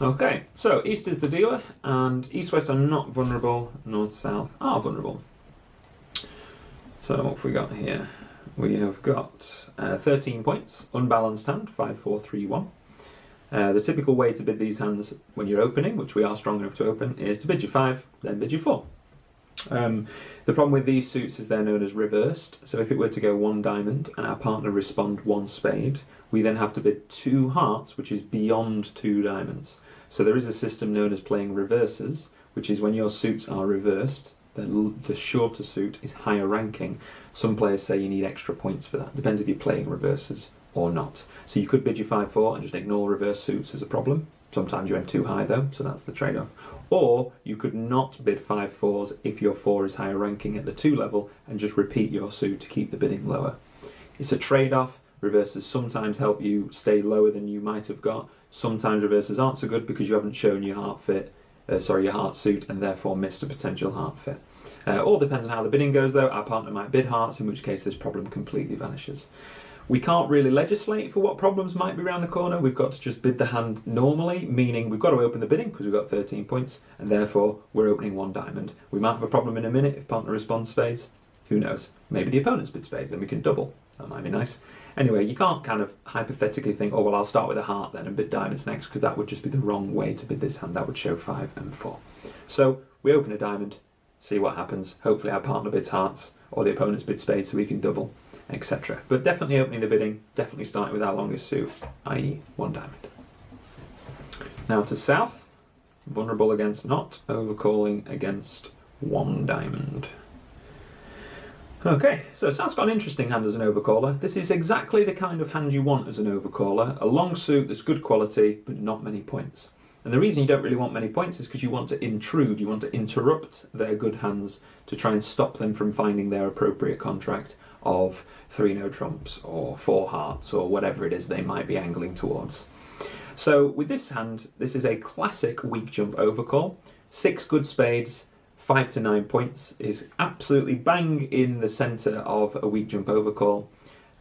Okay, so east is the dealer, and east-west are not vulnerable, north-south are vulnerable. So what have we got here? We have got 13 points, unbalanced hand, 5, 4, 3, 1. The typical way to bid these hands when you're opening, which we are strong enough to open, is to bid your 5, then bid your 4. The problem with these suits is they're known as reversed, so if it were to go 1 diamond and our partner respond 1 spade, we then have to bid 2 hearts, which is beyond 2 diamonds. So there is a system known as playing reverses, which is when your suits are reversed, the shorter suit is higher ranking. Some players say you need extra points for that. Depends if you're playing reverses or not. So you could bid your 5-4 and just ignore reverse suits as a problem. Sometimes you went too high though, so that's the trade-off. Or you could not bid 5-4s if your 4 is higher ranking at the 2 level and just repeat your suit to keep the bidding lower. It's a trade-off. Reverses sometimes help you stay lower than you might have got. Sometimes reverses aren't so good because you haven't shown your heart suit, and therefore missed a potential heart fit. All depends on how the bidding goes though. Our partner might bid hearts, in which case this problem completely vanishes. We can't really legislate for what problems might be around the corner. We've got to just bid the hand normally, meaning we've got to open the bidding because we've got 13 points, and therefore we're opening 1 diamond. We might have a problem in a minute if partner responds spades. Who knows? Maybe the opponent's bid spades, then we can double. That might be nice. Anyway, you can't kind of hypothetically think, oh well, I'll start with a heart then and bid diamonds next, because that would just be the wrong way to bid this hand. That would show 5 and 4. So we open a diamond, see what happens. Hopefully our partner bids hearts or the opponent's bid spades so we can double, etc. But definitely opening the bidding, definitely starting with our longest suit, i.e. 1 diamond. Now to south, vulnerable against not, overcalling against 1 diamond. Okay, so South's got an interesting hand as an overcaller. This is exactly the kind of hand you want as an overcaller. A long suit that's good quality, but not many points. And the reason you don't really want many points is because you want to intrude, you want to interrupt their good hands to try and stop them from finding their appropriate contract of 3 no trumps or 4 hearts or whatever it is they might be angling towards. So with this hand, this is a classic weak jump overcall. 6 good spades, 5 to 9 points is absolutely bang in the centre of a weak jump overcall,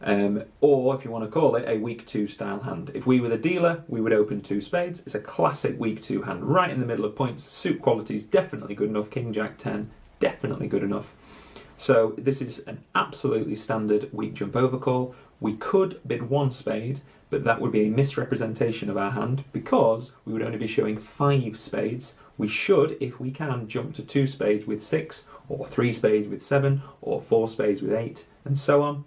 or if you want to call it, a weak 2 style hand. If we were the dealer, we would open 2 spades. It's a classic weak 2 hand, right in the middle of points. Suit quality is definitely good enough. King, Jack, 10, definitely good enough. So this is an absolutely standard weak jump overcall. We could bid 1 spade, but that would be a misrepresentation of our hand because we would only be showing 5 spades. We should, if we can, jump to 2 spades with 6, or 3 spades with 7, or 4 spades with 8, and so on,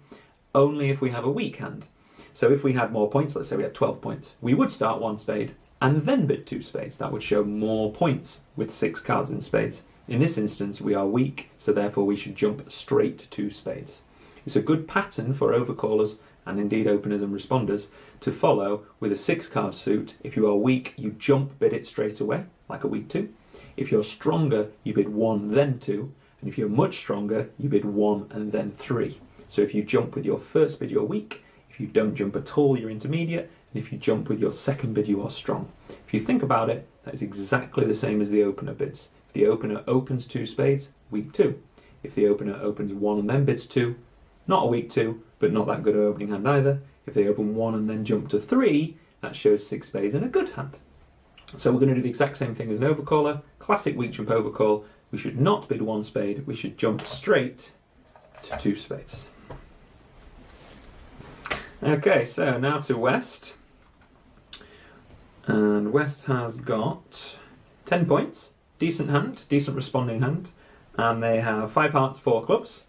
only if we have a weak hand. So if we had more points, let's say we had 12 points, we would start 1 spade and then bid 2 spades. That would show more points with 6 cards in spades. In this instance, we are weak, so therefore we should jump straight to 2 spades. It's a good pattern for overcallers and indeed openers and responders to follow with a 6 card suit. If you are weak, you jump bid it straight away, like a weak 2. If you're stronger, you bid 1 then 2, and if you're much stronger, you bid 1 and then 3. So if you jump with your first bid, you're weak. If you don't jump at all, you're intermediate, and if you jump with your second bid, you are strong. If you think about it, that is exactly the same as the opener bids. If the opener opens 2 spades, weak 2. If the opener opens 1 and then bids 2, not a weak 2, but not that good an opening hand either. If they open 1 and then jump to 3, that shows 6 spades and a good hand. So we're going to do the exact same thing as an overcaller. Classic weak jump overcall. We should not bid 1 spade, we should jump straight to 2 spades. Okay, so now to West. And West has got 10 points. Decent hand, decent responding hand. And they have 5 hearts, 4 clubs.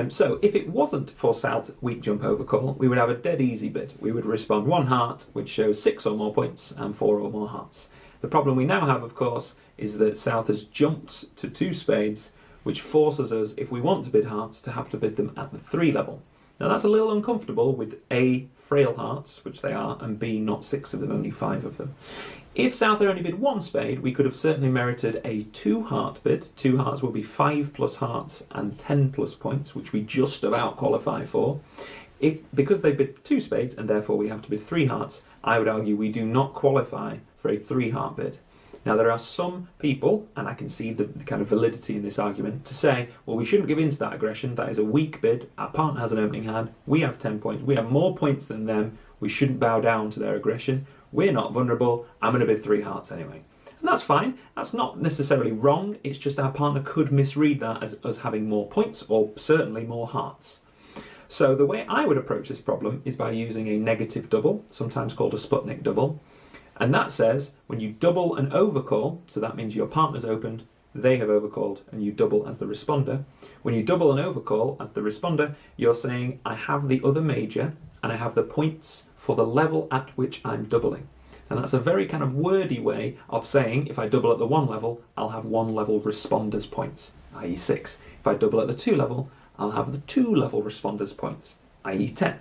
So if it wasn't for South's weak jump overcall, we would have a dead easy bid. We would respond 1 heart, which shows 6 or more points, and 4 or more hearts. The problem we now have, of course, is that South has jumped to 2 spades, which forces us, if we want to bid hearts, to have to bid them at the 3 level. Now that's a little uncomfortable with A, frail hearts, which they are, and B, not 6 of them, only 5 of them. If South had only bid 1 spade, we could have certainly merited a 2 heart bid. 2 hearts will be 5 plus hearts and 10 plus points, which we just about qualify for. Because they bid 2 spades, and therefore we have to bid 3 hearts, I would argue we do not qualify for a 3 heart bid. Now there are some people, and I can see the kind of validity in this argument, to say, well, we shouldn't give in to that aggression, that is a weak bid, our partner has an opening hand, we have 10 points, we have more points than them, we shouldn't bow down to their aggression. we're not vulnerable, I'm going to bid 3 hearts anyway. And that's fine, that's not necessarily wrong, it's just our partner could misread that as us having more points or certainly more hearts. So the way I would approach this problem is by using a negative double, sometimes called a Sputnik double. And that says when you double an overcall, so that means your partner's opened, they have overcalled, and you double as the responder. When you double an overcall as the responder, you're saying, I have the other major, and I have the points for the level at which I'm doubling. And that's a very kind of wordy way of saying, if I double at the 1 level, I'll have 1 level responder's points, i.e. 6. If I double at the 2 level, I'll have the 2 level responder's points, i.e. 10.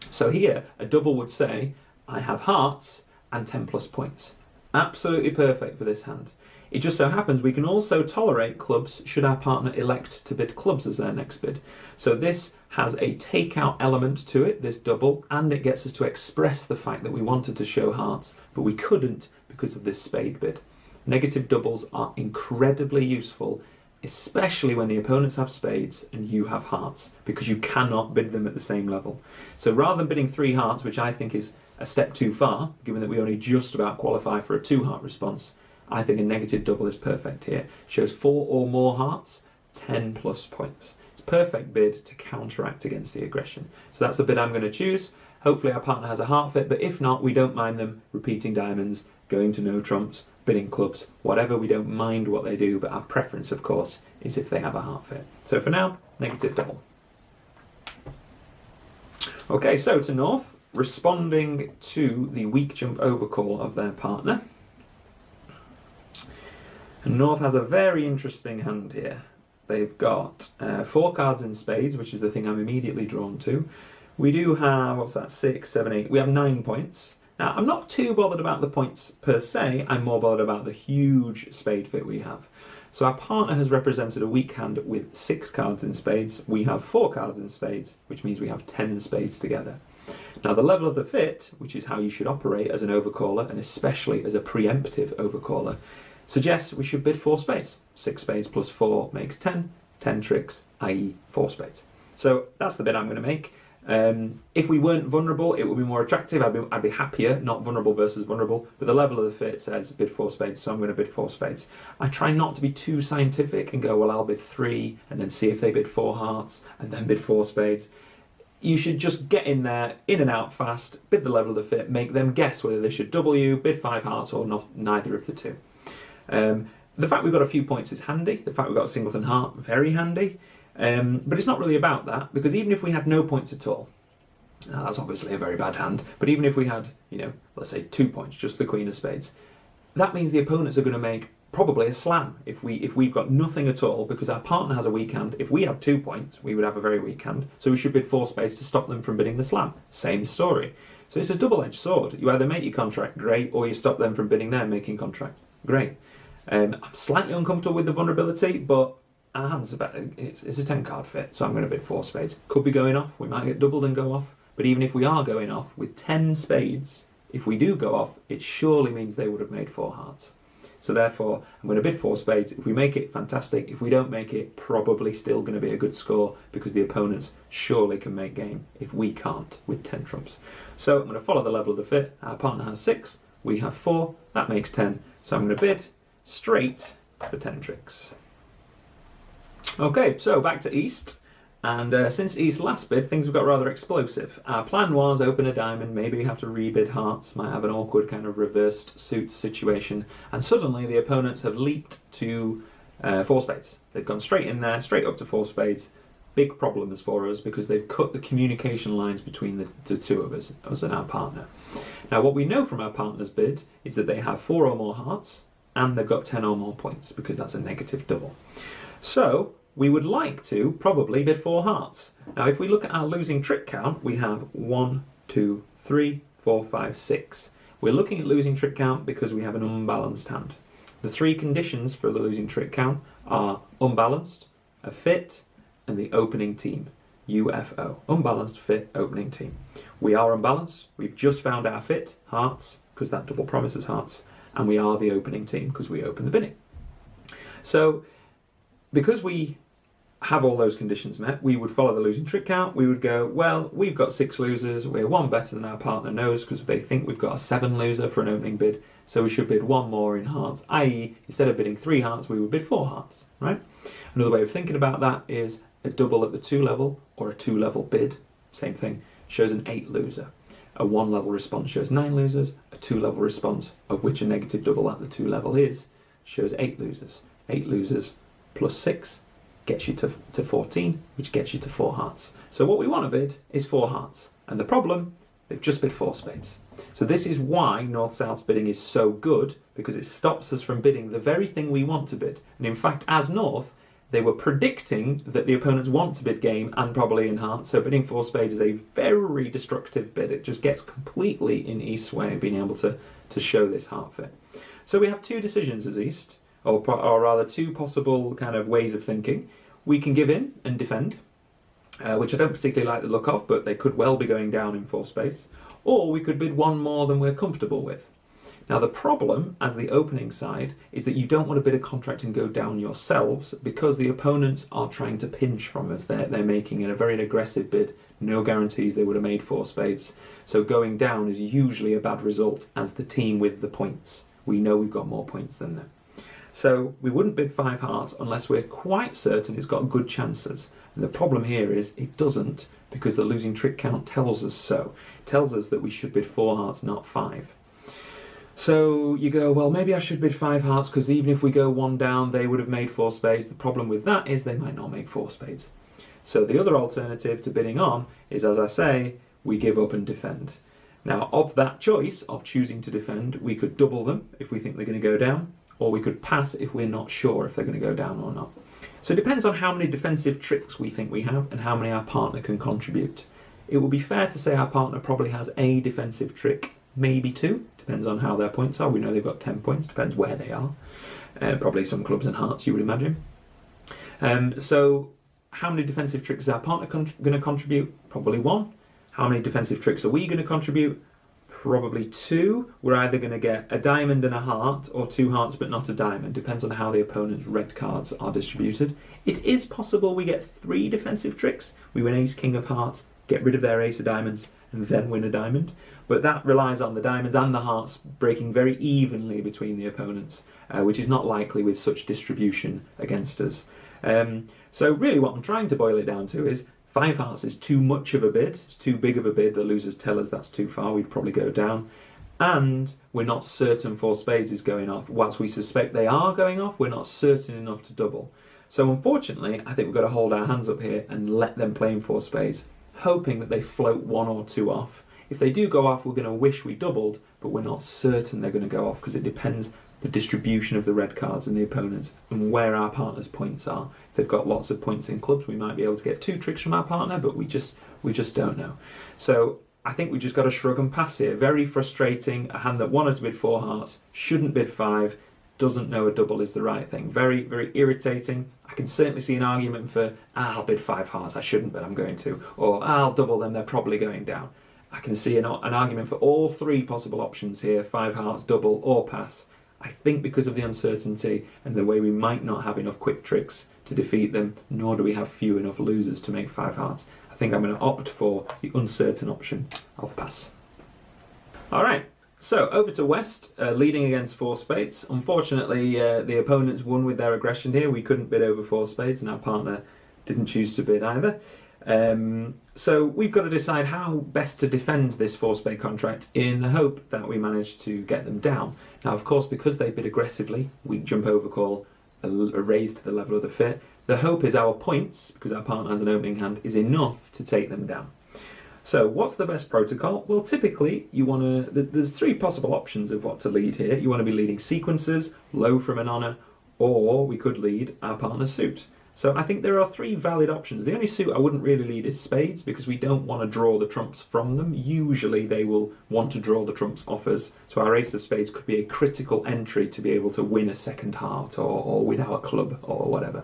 So here, a double would say, I have hearts and 10 plus points. Absolutely perfect for this hand. It just so happens we can also tolerate clubs should our partner elect to bid clubs as their next bid. So this has a takeout element to it, this double, and it gets us to express the fact that we wanted to show hearts, but we couldn't because of this spade bid. Negative doubles are incredibly useful, especially when the opponents have spades and you have hearts, because you cannot bid them at the same level. So rather than bidding 3 hearts, which I think is a step too far, given that we only just about qualify for a 2-heart response, I think a negative double is perfect here. Shows 4 or more hearts, 10 plus points. It's a perfect bid to counteract against the aggression. So that's the bid I'm going to choose. Hopefully our partner has a heart fit, but if not, we don't mind them repeating diamonds, going to no trumps, bidding clubs, whatever. We don't mind what they do, but our preference, of course, is if they have a heart fit. So for now, negative double. Okay, so to North, responding to the weak jump overcall of their partner. And North has a very interesting hand here. They've got 4 cards in spades, which is the thing I'm immediately drawn to. We do have, what's that, 6, 7, 8, we have 9 points. Now, I'm not too bothered about the points per se, I'm more bothered about the huge spade fit we have. So our partner has represented a weak hand with 6 cards in spades. We have 4 cards in spades, which means we have 10 spades together. Now, the level of the fit, which is how you should operate as an overcaller, and especially as a preemptive overcaller, suggests we should bid 4 spades. 6 spades plus 4 makes 10, 10 tricks, i.e. 4 spades. So that's the bid I'm going to make. If we weren't vulnerable, it would be more attractive. I'd be happier, not vulnerable versus vulnerable, but the level of the fit says bid 4 spades, so I'm going to bid 4 spades. I try not to be too scientific and go, well, I'll bid 3, and then see if they bid 4 hearts, and then bid 4 spades. You should just get in there, in and out fast, bid the level of the fit, make them guess whether they should double you, bid 5 hearts, or not, neither of the two. The fact we've got a few points is handy. The fact we've got a singleton heart, very handy. But it's not really about that, because even if we had no points at all, that's obviously a very bad hand, but even if we had, let's say 2 points, just the queen of spades, that means the opponents are going to make probably a slam if we've got nothing at all, because our partner has a weak hand. If we had 2 points, we would have a very weak hand, so we should bid 4 spades to stop them from bidding the slam. Same story. So it's a double-edged sword. You either make your contract, great, or you stop them from bidding their making contract, great. I'm slightly uncomfortable with the vulnerability, but our hand's it's a 10 card fit, so I'm going to bid 4 spades. Could be going off, we might get doubled and go off, but even if we are going off with 10 spades, if we do go off, it surely means they would have made 4 hearts. So therefore, I'm going to bid 4 spades. If we make it, fantastic. If we don't make it, probably still going to be a good score, because the opponents surely can make game if we can't with 10 trumps. So I'm going to follow the level of the fit. Our partner has 6, we have 4, that makes 10. So I'm going to bid straight for 10 tricks. Okay, so back to East, and since East last bid, things have got rather explosive. Our plan was open a diamond, maybe have to rebid hearts, might have an awkward kind of reversed suits situation, and suddenly the opponents have leaped to 4 spades. They've gone straight in there, straight up to 4 spades. Big problems for us, because they've cut the communication lines between the two of us and our partner. Now, what we know from our partner's bid is that they have 4 or more hearts, and they've got 10 or more points, because that's a negative double. So we would like to probably bid 4 hearts. Now, if we look at our losing trick count, we have 1, 2, 3, 4, 5, 6. We're looking at losing trick count because we have an unbalanced hand. The 3 conditions for the losing trick count are unbalanced, a fit, and the opening team, UFO. Unbalanced, fit, opening team. We are unbalanced. We've just found our fit, hearts, because that double promises hearts, and we are the opening team because we open the bidding. So because we have all those conditions met, we would follow the losing trick count. We would go, well, we've got 6 losers, we're 1 better than our partner knows because they think we've got a 7 loser for an opening bid, so we should bid 1 more in hearts, i.e. instead of bidding 3 hearts, we would bid 4 hearts, right? Another way of thinking about that is a double at the 2 level or a 2 level bid, same thing, shows an 8 loser. A 1 level response shows 9 losers, a 2 level response, of which a negative double at the 2 level is, shows 8 losers. 8 losers plus 6 gets you to 14, which gets you to 4 hearts. So what we want to bid is 4 hearts. And the problem, they've just bid 4 spades. So this is why North-South bidding is so good, because it stops us from bidding the very thing we want to bid. And in fact, as North, they were predicting that the opponents want to bid game and probably in hearts. So bidding 4 spades is a very destructive bid. It just gets completely in East's way of being able to show this heart fit. So we have 2 decisions as East, or rather 2 possible kind of ways of thinking. We can give in and defend, which I don't particularly like the look of, but they could well be going down in 4 spades. Or we could bid 1 more than we're comfortable with. Now the problem, as the opening side, is that you don't want to bid a contract and go down yourselves because the opponents are trying to pinch from us. They're making a very aggressive bid, no guarantees they would have made 4 spades. So going down is usually a bad result as the team with the points. We know we've got more points than them. So we wouldn't bid 5 hearts unless we're quite certain it's got good chances. And the problem here is it doesn't, because the losing trick count tells us so. It tells us that we should bid 4 hearts, not 5. So you go, well, maybe I should bid 5 hearts because even if we go 1 down, they would have made 4 spades. The problem with that is they might not make 4 spades. So the other alternative to bidding on is, as I say, we give up and defend. Now, of that choice of choosing to defend, we could double them if we think they're going to go down, or we could pass if we're not sure if they're going to go down or not. So it depends on how many defensive tricks we think we have and how many our partner can contribute. It would be fair to say our partner probably has a defensive trick, maybe 2, depends on how their points are. We know they've got 10 points, depends where they are. Probably some clubs and hearts, you would imagine. So how many defensive tricks is our partner going to contribute? Probably 1. How many defensive tricks are we going to contribute? Probably 2. We're either going to get a diamond and a heart, or 2 hearts but not a diamond. Depends on how the opponent's red cards are distributed. It is possible we get 3 defensive tricks. We win ace, king of hearts, get rid of their ace of diamonds, and then win a diamond. But that relies on the diamonds and the hearts breaking very evenly between the opponents, which is not likely with such distribution against us. So really what I'm trying to boil it down to is 5 hearts is too much of a bid, it's too big of a bid, the losers tell us that's too far, we'd probably go down. And we're not certain 4 spades is going off. Whilst we suspect they are going off, we're not certain enough to double. So unfortunately, I think we've got to hold our hands up here and let them play in 4 spades, hoping that they float 1 or 2 off. If they do go off, we're going to wish we doubled, but we're not certain they're going to go off because it depends the distribution of the red cards and the opponents and where our partner's points are. If they've got lots of points in clubs, we might be able to get 2 tricks from our partner, but we just don't know. So I think we just got to shrug and pass here. Very frustrating. A hand that wanted to bid 4 hearts, shouldn't bid 5, doesn't know a double is the right thing. Very, very irritating. I can certainly see an argument for, I'll bid 5 hearts, I shouldn't, but I'm going to. Or I'll double them, they're probably going down. I can see an argument for all 3 possible options here, 5 hearts, double, or pass. I think because of the uncertainty and the way we might not have enough quick tricks to defeat them, nor do we have few enough losers to make 5 hearts, I think I'm going to opt for the uncertain option of pass. Alright, so over to West, leading against 4 spades. Unfortunately, the opponents won with their aggression here. We couldn't bid over 4 spades and our partner didn't choose to bid either. So we've got to decide how best to defend this 4 spade contract in the hope that we manage to get them down. Now of course, because they bid aggressively, we jump over call, a raise to the level of the fit. The hope is our points, because our partner has an opening hand, is enough to take them down. So what's the best protocol? Well, typically you want to, there's 3 possible options of what to lead here. You want to be leading sequences, low from an honour, or we could lead our partner's suit. So I think there are 3 valid options. The only suit I wouldn't really lead is spades, because we don't want to draw the trumps from them. Usually they will want to draw the trumps off us. So our ace of spades could be a critical entry to be able to win a second heart or win our club or whatever.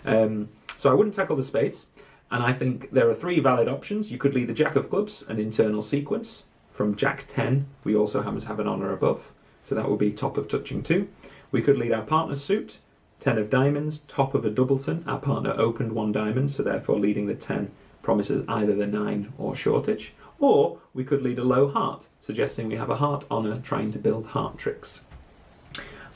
So I wouldn't tackle the spades. And I think there are 3 valid options. You could lead the jack of clubs, an internal sequence. From jack 10, we also happen to have an honour above. So that would be top of touching 2. We could lead our partner's suit, 10 of diamonds, top of a doubleton. Our partner opened 1 diamond, so therefore leading the 10 promises either the 9 or shortage. Or we could lead a low heart, suggesting we have a heart honour trying to build heart tricks.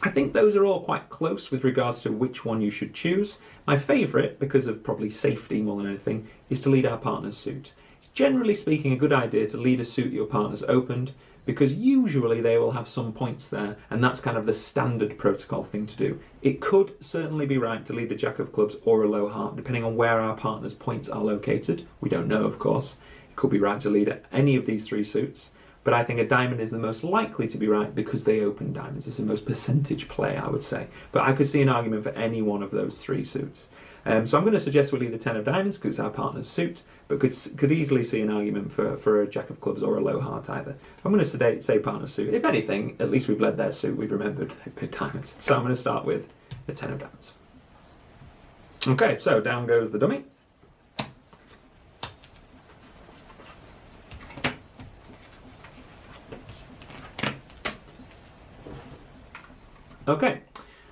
I think those are all quite close with regards to which one you should choose. My favourite, because of probably safety more than anything, is to lead our partner's suit. It's generally speaking a good idea to lead a suit your partner's opened, because usually they will have some points there, and that's kind of the standard protocol thing to do. It could certainly be right to lead the jack of clubs or a low heart, depending on where our partner's points are located. We don't know, of course. It could be right to lead any of these 3 suits, but I think a diamond is the most likely to be right because they open diamonds. It's the most percentage play, I would say. But I could see an argument for any one of those 3 suits. So I'm going to suggest we leave the 10 of diamonds because it's our partner's suit, but could easily see an argument for a jack of clubs or a low heart either. I'm going to say partner's suit. If anything, at least we've led their suit, we've remembered they've picked diamonds. So I'm going to start with the 10 of diamonds. Okay, so down goes the dummy. Okay,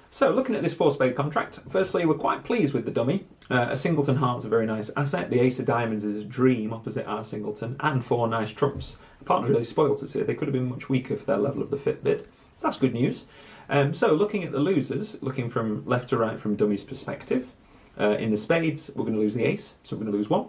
so looking at this 4-spade contract, firstly we're quite pleased with the dummy. A singleton heart's a very nice asset, the ace of diamonds is a dream opposite our singleton, and 4 nice trumps. The partner's really spoilt us here, they could have been much weaker for their level of the fit bid, so that's good news. So looking at the losers, looking from left to right from dummy's perspective, in the spades we're going to lose the ace, so we're going to lose 1.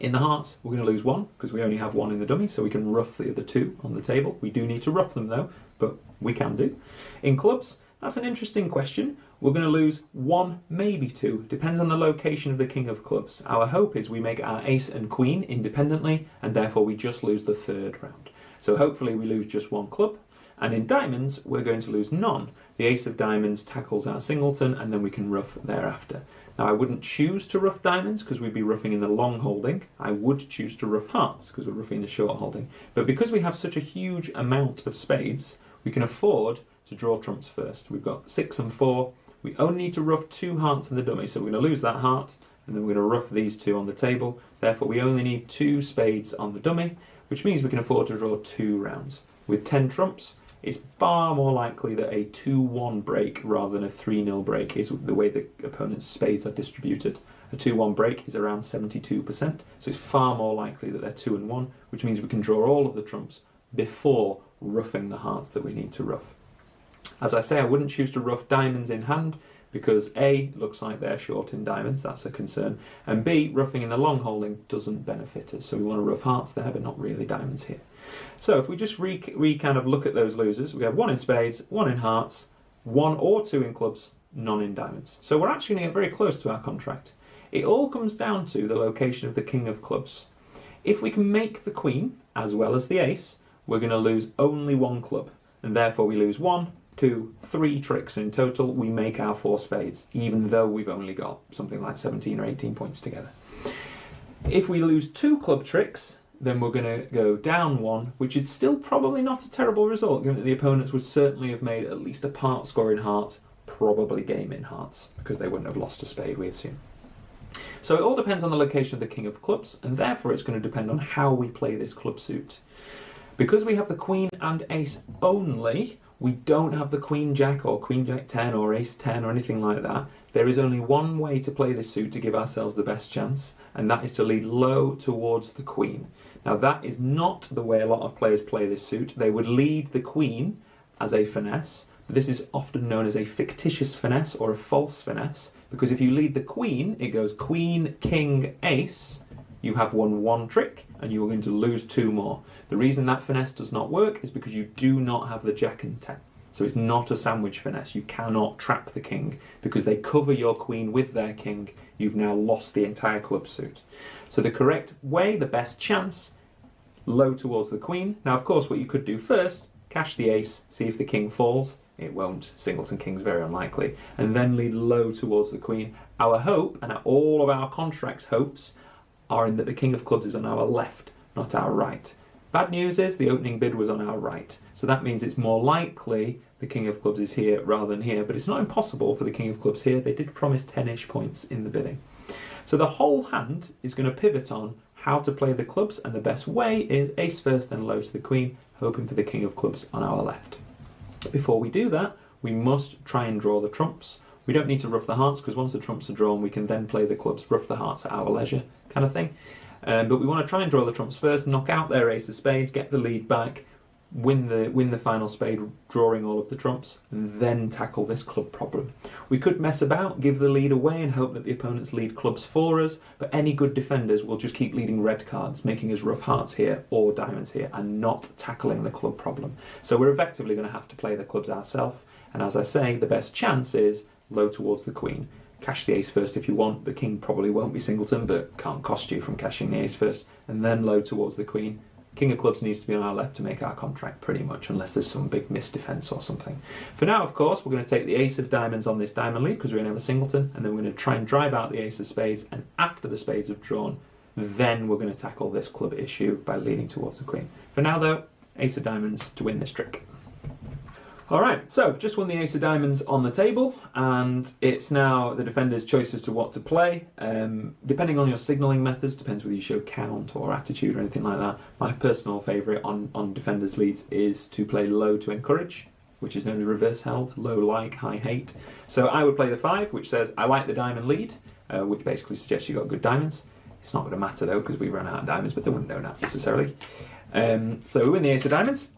In the hearts we're going to lose 1, because we only have 1 in the dummy, so we can rough the other 2 on the table. We do need to rough them though, but we can do. In clubs, that's an interesting question. We're going to lose 1, maybe 2. Depends on the location of the king of clubs. Our hope is we make our ace and queen independently, and therefore we just lose the 3rd round. So hopefully we lose just 1 club. And in diamonds, we're going to lose none. The ace of diamonds tackles our singleton, and then we can rough thereafter. Now I wouldn't choose to rough diamonds because we'd be roughing in the long holding. I would choose to rough hearts because we're roughing the short holding. But because we have such a huge amount of spades, we can afford to draw trumps first. We've got 6 and 4. We only need to rough 2 hearts in the dummy, so we're going to lose that heart, and then we're going to rough these 2 on the table. Therefore, we only need 2 spades on the dummy, which means we can afford to draw 2 rounds. With 10 trumps, it's far more likely that a 2-1 break rather than a 3-0 break is the way the opponent's spades are distributed. A 2-1 break is around 72%, so it's far more likely that they're 2 and 1, which means we can draw all of the trumps before roughing the hearts that we need to rough. As I say, I wouldn't choose to rough diamonds in hand because A, looks like they're short in diamonds, that's a concern, and B, roughing in the long holding doesn't benefit us, so we want to rough hearts there but not really diamonds here. So if we just kind of look at those losers, we have 1 in spades, 1 in hearts, 1 or 2 in clubs, none in diamonds. So we're actually going to get very close to our contract. It all comes down to the location of the king of clubs. If we can make the queen as well as the ace, we're going to lose only 1 club, and therefore we lose 1, 2, 3 tricks in total. We make our 4 spades, even though we've only got something like 17 or 18 points together. If we lose 2 club tricks, then we're going to go down 1, which is still probably not a terrible result, given that the opponents would certainly have made at least a part score in hearts, probably game in hearts, because they wouldn't have lost a spade, we assume. So it all depends on the location of the king of clubs, and therefore it's going to depend on how we play this club suit. Because we have the queen and ace only, we don't have the queen jack or queen jack 10 or ace 10 or anything like that. There is only one way to play this suit to give ourselves the best chance, and that is to lead low towards the queen. Now that is not the way a lot of players play this suit. They would lead the queen as a finesse. This is often known as a fictitious finesse or a false finesse, because if you lead the queen, it goes queen, king, ace. You have won 1 trick and you are going to lose 2 more. The reason that finesse does not work is because you do not have the jack and 10. So it's not a sandwich finesse. You cannot trap the king because they cover your queen with their king. You've now lost the entire club suit. So the correct way, the best chance, low towards the queen. Now, of course, what you could do first, cash the ace, see if the king falls. It won't. Singleton king's very unlikely. And then lead low towards the queen. Our hope, and all of our contract's hopes, are in that the king of clubs is on our left, not our right. Bad news is the opening bid was on our right, so that means it's more likely the king of clubs is here rather than here, but it's not impossible for the king of clubs here. They did promise 10-ish points in the bidding. So the whole hand is going to pivot on how to play the clubs, and the best way is ace first, then low to the queen, hoping for the king of clubs on our left. Before we do that, we must try and draw the trumps. We don't need to ruff the hearts because once the trumps are drawn, we can then play the clubs, ruff the hearts at our leisure, kind of thing. But we want to try and draw the trumps first, knock out their ace of spades, get the lead back, win the final spade, drawing all of the trumps, and then tackle this club problem. We could mess about, give the lead away, and hope that the opponents lead clubs for us, but any good defenders will just keep leading red cards, making us ruff hearts here or diamonds here, and not tackling the club problem. So we're effectively going to have to play the clubs ourselves, and as I say, the best chance is low towards the queen. Cash the ace first if you want. The king probably won't be singleton, but can't cost you from cashing the ace first, and then low towards the queen. King of clubs needs to be on our left to make our contract pretty much, unless there's some big misdefense or something. For now, of course, we're going to take the ace of diamonds on this diamond lead because we only have a singleton, and then we're going to try and drive out the ace of spades, and after the spades have drawn, then we're going to tackle this club issue by leading towards the queen. For now though, ace of diamonds to win this trick. Alright, so just won the ace of diamonds on the table, and it's now the defender's choice as to what to play. Depending on your signalling methods, depends whether you show count or attitude or anything like that. My personal favourite on defenders' leads is to play low to encourage, which is known as reverse held, low like, high hate. So I would play the 5, which says I like the diamond lead, which basically suggests you got good diamonds. It's not going to matter though because we run out of diamonds, but they wouldn't know that necessarily. So we win the ace of diamonds.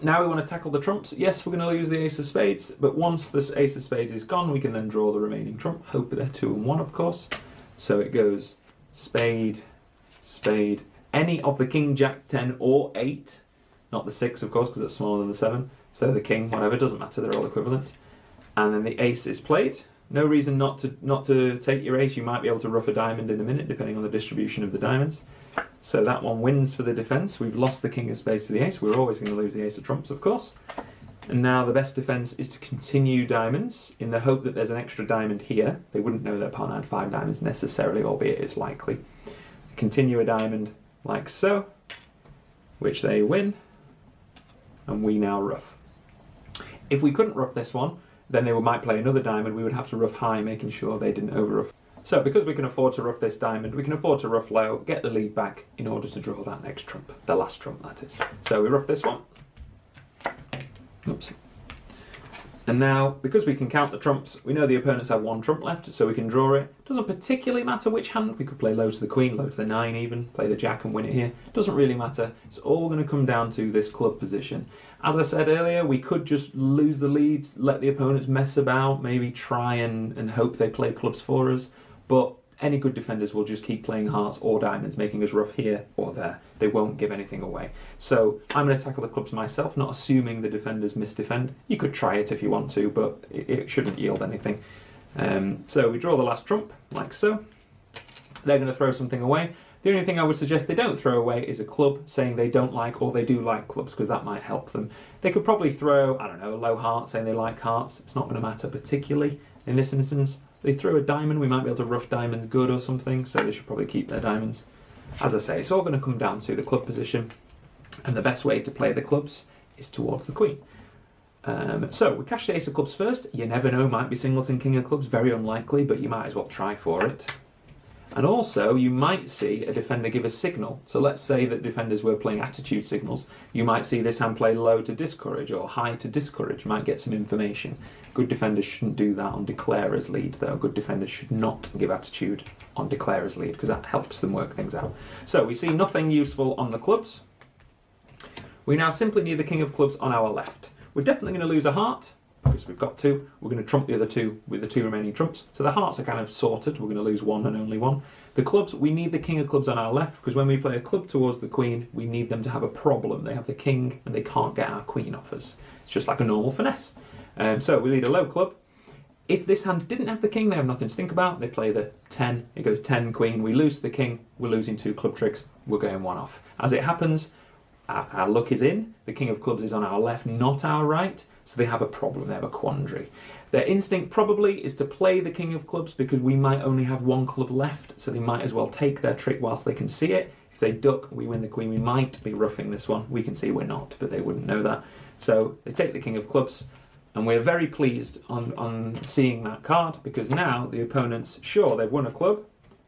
Now we want to tackle the trumps. Yes, we're going to lose the ace of spades, but once this ace of spades is gone, we can then draw the remaining trump. Hope they're 2 and 1, of course. So it goes spade, spade, any of the king, jack, 10 or 8. Not the 6, of course, because that's smaller than the 7. So the king, whatever, doesn't matter, they're all equivalent. And then the ace is played. No reason not to take your ace. You might be able to ruff a diamond in a minute, depending on the distribution of the diamonds. So that one wins for the defence. We've lost the king of spades to the ace. We're always going to lose the ace of trumps, of course. And now the best defence is to continue diamonds in the hope that there's an extra diamond here. They wouldn't know their partner had 5 diamonds necessarily, albeit it's likely. Continue a diamond like so, which they win, and we now ruff. If we couldn't ruff this one, then they might play another diamond. We would have to ruff high, making sure they didn't over-ruff. So because we can afford to ruff this diamond, we can afford to ruff low, get the lead back in order to draw that next trump, the last trump that is. So we ruff this one. Oops. And now, because we can count the trumps, we know the opponents have 1 trump left, so we can draw it. Doesn't particularly matter which hand. We could play low to the queen, low to the 9 even, play the jack and win it here. Doesn't really matter. It's all going to come down to this club position. As I said earlier, we could just lose the lead, let the opponents mess about, maybe try and hope they play clubs for us. But any good defenders will just keep playing hearts or diamonds, making us rough here or there. They won't give anything away. So I'm going to tackle the clubs myself, not assuming the defenders misdefend. You could try it if you want to, but it shouldn't yield anything. So we draw the last trump, like so. They're going to throw something away. The only thing I would suggest they don't throw away is a club, saying they don't like or they do like clubs, because that might help them. They could probably throw, I don't know, a low heart, saying they like hearts. It's not going to matter particularly in this instance. They throw a diamond, we might be able to rough diamonds good or something, so they should probably keep their diamonds. As I say, it's all going to come down to the club position, and the best way to play the clubs is towards the queen. So we cash the ace of clubs first. You never know, might be singleton king of clubs, very unlikely, but you might as well try for it. And also, you might see a defender give a signal. So let's say that defenders were playing attitude signals. You might see this hand play low to discourage or high to discourage. You might get some information. Good defenders shouldn't do that on declarer's lead, though. Good defenders should not give attitude on declarer's lead, because that helps them work things out. So we see nothing useful on the clubs. We now simply need the king of clubs on our left. We're definitely going to lose a heart, because we've got 2. We're going to trump the other 2 with the 2 remaining trumps. So the hearts are kind of sorted. We're going to lose 1 and only 1. The clubs, we need the king of clubs on our left, because when we play a club towards the queen, we need them to have a problem. They have the king and they can't get our queen off us. It's just like a normal finesse. So we lead a low club. If this hand didn't have the king, they have nothing to think about. They play the 10. It goes 10 queen. We lose the king. We're losing 2 club tricks. We're going 1 off. As it happens, our luck is in. The king of clubs is on our left, not our right. So they have a problem, they have a quandary. Their instinct probably is to play the king of clubs because we might only have 1 club left, so they might as well take their trick whilst they can see it. If they duck, we win the queen. We might be roughing this one. We can see we're not, but they wouldn't know that. So they take the king of clubs, and we're very pleased on seeing that card, because now the opponents, sure, they've won a club,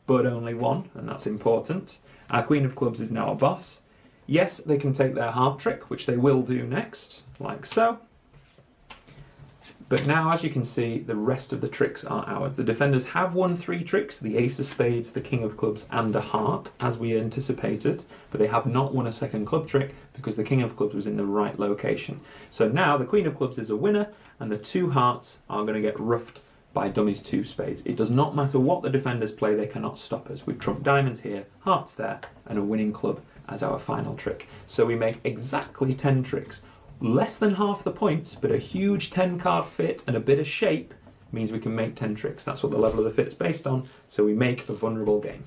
but only 1, and that's important. Our queen of clubs is now a boss. Yes, they can take their heart trick, which they will do next, like so. But now, as you can see, the rest of the tricks are ours. The defenders have won 3 tricks, the ace of spades, the king of clubs, and a heart, as we anticipated, but they have not won a second club trick because the king of clubs was in the right location. So now the queen of clubs is a winner, and the 2 hearts are going to get roughed by dummy's 2 spades. It does not matter what the defenders play, they cannot stop us. We've trumped diamonds here, hearts there, and a winning club as our final trick. So we make exactly 10 tricks. Less than half the points, but a huge 10 card fit and a bit of shape means we can make 10 tricks. That's what the level of the fit's based on, so we make a vulnerable game.